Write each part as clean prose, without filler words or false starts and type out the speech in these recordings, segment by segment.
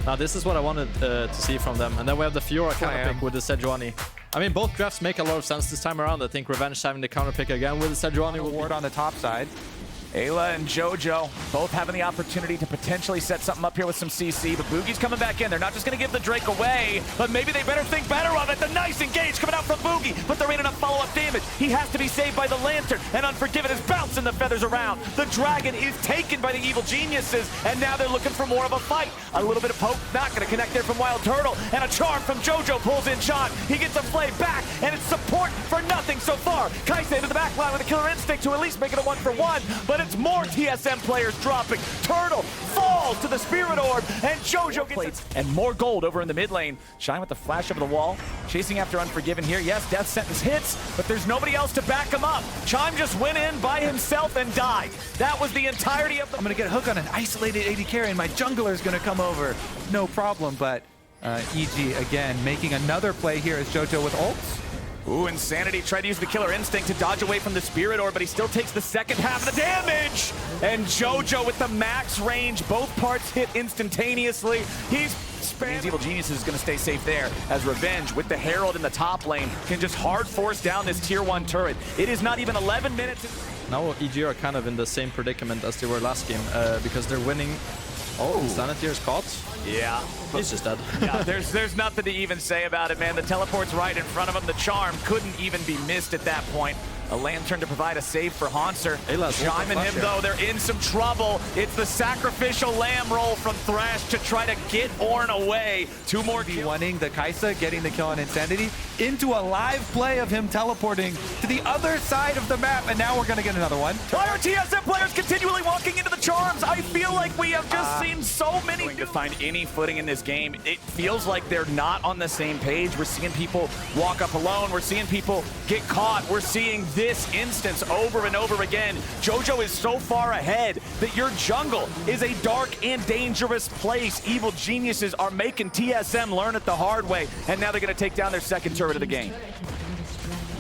Now this is what I wanted to see from them. And then we have the Fiora counter pick with the Sejuani. I mean, both drafts make a lot of sense this time around. I think Revenge having the counter pick again with the Sejuani will Ward on the top side. Ayla and JoJo both having the opportunity to potentially set something up here with some CC, but Boogie's coming back in. They're not just going to give the Drake away, but maybe they better think better of it. The nice engage coming out from Boogie, but there ain't enough follow-up damage. He has to be saved by the Lantern, and Unforgiven is bouncing the feathers around. The Dragon is taken by the Evil Geniuses, and now they're looking for more of a fight. A little bit of poke, not going to connect there from Wild Turtle, and a charm from JoJo pulls in Sean. He gets a flay back, and it's support for nothing so far. Kaisa into the back line with a Killer Instinct to at least make it a 1-for-1, but it's more TSM players dropping. Turtle falls to the Spirit Orb, and JoJo gets and more gold over in the mid lane. Shine with the flash over the wall, chasing after Unforgiven here. Yes, Death Sentence hits, but there's nobody else to back him up. Chime just went in by himself and died. That was the entirety of the... I'm going to get a hook on an isolated AD carry, and my jungler is going to come over. No problem, but EG again making another play here as JoJo with ults. Ooh, Insanity tried to use the Killer Instinct to dodge away from the Spirit Orb, but he still takes the second half of the damage! And JoJo with the max range, both parts hit instantaneously. He's spamming. Evil Genius is going to stay safe there, as Revenge with the Herald in the top lane can just hard force down this tier 1 turret. It is not even 11 minutes. Now EG are kind of in the same predicament as they were last game, because they're winning. Oh, Sanity is caught. Yeah. He's just dead. Yeah, there's nothing to even say about it, man. The teleport's right in front of him. The charm couldn't even be missed at that point. A Lantern to provide a save for Haunter. Chime and him, though, they're in some trouble. It's the sacrificial lamb roll from Thresh to try to get Ornn away. 2 more kills. Wanting the Kaisa, getting the kill on Insanity, into a live play of him teleporting to the other side of the map, and now we're going to get another one. Why are TSM players continually walking into the charms? I feel like we have just seen so many to find any footing in this game. It feels like they're not on the same page. We're seeing people walk up alone. We're seeing people get caught. We're seeing this instance over and over again. JoJo is so far ahead that your jungle is a dark and dangerous place. Evil Geniuses are making TSM learn it the hard way, and now they're going to take down their second turret of the game.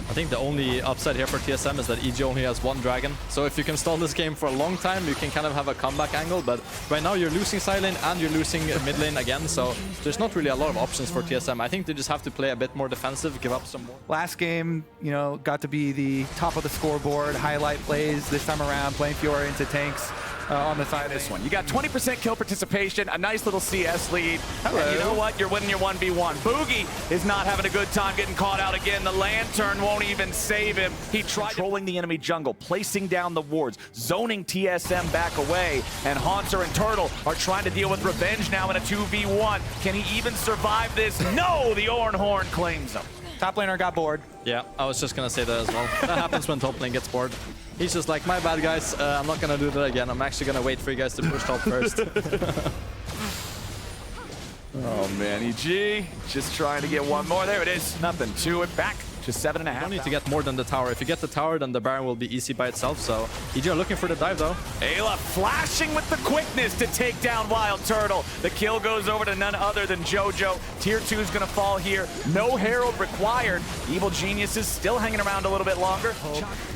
I think the only upside here for TSM is that EG only has 1 dragon. So if you can stall this game for a long time, you can kind of have a comeback angle. But right now you're losing side lane and you're losing mid lane again. So there's not really a lot of options for TSM. I think they just have to play a bit more defensive, give up some more. Last game, you know, got to be the top of the scoreboard, highlight plays this time around, playing Fiora into tanks. On the side of this one. You got 20% kill participation, a nice little CS lead. Hello. And you know what? You're winning your 1v1. Boogie is not having a good time getting caught out again. The Lantern won't even save him. He tried controlling the enemy jungle, placing down the wards, zoning TSM back away. And Haunter and Turtle are trying to deal with Revenge now in a 2v1. Can he even survive this? No! The Ornhorn claims him. Top laner got bored. Yeah, I was just going to say that as well. That happens when top lane gets bored. He's just like, my bad, guys. I'm not going to do that again. I'm actually going to wait for you guys to push top first. Oh, man. EG just trying to get one more. There it is. Nothing to it. Back to 7.5. You don't need to get more than the tower. If you get the tower, then the Baron will be easy by itself. So EG are looking for the dive, though. Ayla flashing with the quickness to take down Wild Turtle. The kill goes over to none other than JoJo. Tier 2 is going to fall here. No Herald required. Evil Genius is still hanging around a little bit longer.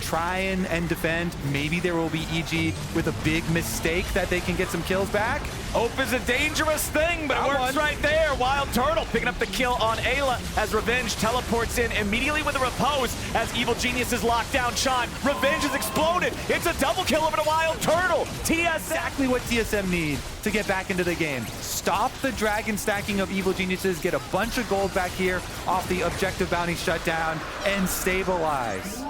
Try and defend. Maybe there will be EG with a big mistake that they can get some kills back. Hope is a dangerous thing, but it works right there. Wild Turtle picking up the kill on Ayla as Revenge teleports in immediately with a repose as Evil Genius is locked down. Chime. Revenge has exploded. It's a double kill over to Wild Turtle. TSM. Exactly what TSM need to get back into the game. Stop the dragon stacking of Evil Geniuses, get a bunch of gold back here off the objective bounty shutdown, and stabilize.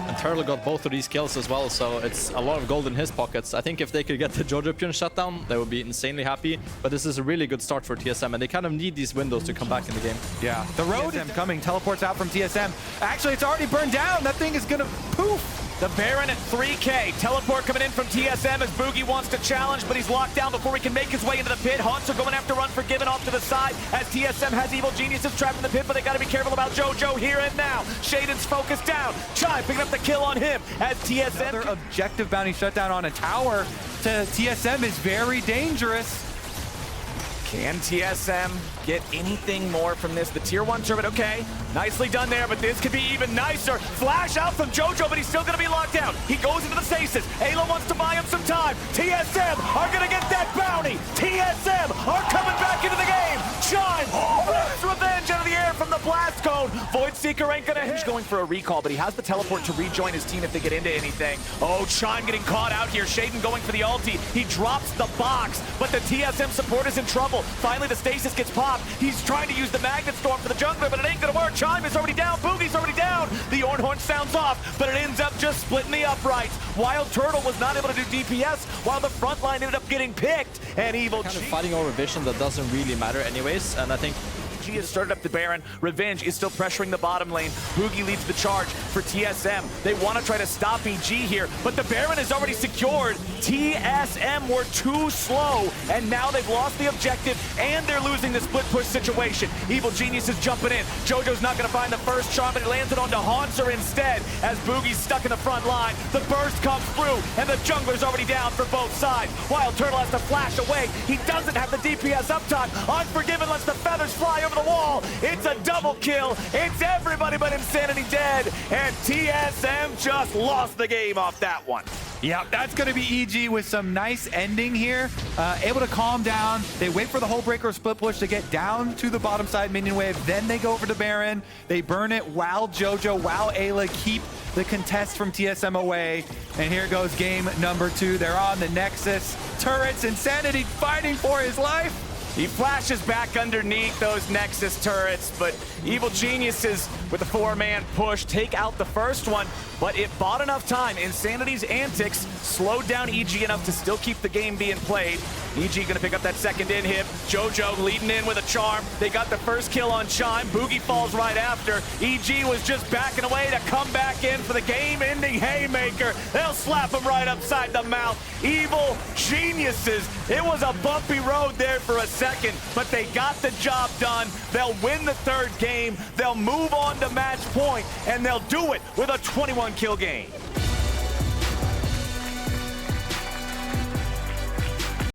And Turtle got both of these kills as well, so it's a lot of gold in his pockets. I think if they could get the JoJo shutdown, they would be insanely happy. But this is a really good start for TSM, and they kind of need these windows to come back in the game. Yeah, the road TSM coming, teleports out from TSM. Actually, it's already burned down. That thing is gonna poof. The Baron at 3K. Teleport coming in from TSM as Boogie wants to challenge, but he's locked down before he can make his way into the pit. Haunter going after Unforgiven off to the side as TSM has Evil Geniuses trapped in the pit, but they got to be careful about JoJo here and now. Shaden's focused down. Chime picking up the kill on him as TSM... Another objective bounty shutdown on a tower to TSM is very dangerous. Can TSM get anything more from this? The tier 1 turret, okay, nicely done there, but this could be even nicer. Flash out from JoJo, but he's still gonna be locked down. He goes into the stasis. Ayla wants to buy him some time. TSM are gonna get that bounty. TSM are coming back into the game. Chime rips revenge out of the air from the blast cone. Voidseeker ain't gonna hit. He's going for a recall, but he has the teleport to rejoin his team if they get into anything. Oh, Chime getting caught out here. Shaden going for the ulti. He drops the box, but the TSM support is in trouble. Finally, the stasis gets popped. He's trying to use the magnet storm for the jungler, but it ain't gonna work. Chime is already down. Boogie's already down. The Ornhorn sounds off, but it ends up just splitting the uprights. Wild Turtle was not able to do DPS, while the front line ended up getting picked. And Evil Kind of fighting over vision that doesn't really matter anyways, and I think G has started up the Baron. Revenge is still pressuring the bottom lane. Boogie leads the charge for TSM. They want to try to stop EG here, but the Baron is already secured. TSM were too slow, and now they've lost the objective, and they're losing the split push situation. Evil Genius is jumping in. JoJo's not going to find the first charm, but he lands it onto Haunter instead, as Boogie's stuck in the front line. The burst comes through, and the jungler's already down for both sides. Wild Turtle has to flash away. He doesn't have the DPS up top. Unforgiven lets the feathers fly over the wall. It's a double kill. It's everybody but Insanity dead. And TSM just lost the game off that one. Yeah, that's going to be EG with some nice ending here. Able to calm down. They wait for the whole breaker split push to get down to the bottom side minion wave. Then they go for the Baron. They burn it while JoJo, while Ayla keep the contest from TSM away. And here goes game number 2. They're on the Nexus. Turrets, Insanity fighting for his life. He flashes back underneath those Nexus turrets, but Evil Geniuses with the 4-man push take out the first one, but it bought enough time. Insanity's antics slowed down EG enough to still keep the game being played. EG gonna pick up that second inhib. JoJo leading in with a charm. They got the first kill on Chime. Boogie falls right after. EG was just backing away to come back in for the game-ending haymaker. They'll slap him right upside the mouth. Evil Geniuses. It was a bumpy road there for a second, but they got the job done. They'll win the third game. They'll move on to match point, and they'll do it with a 21-kill game.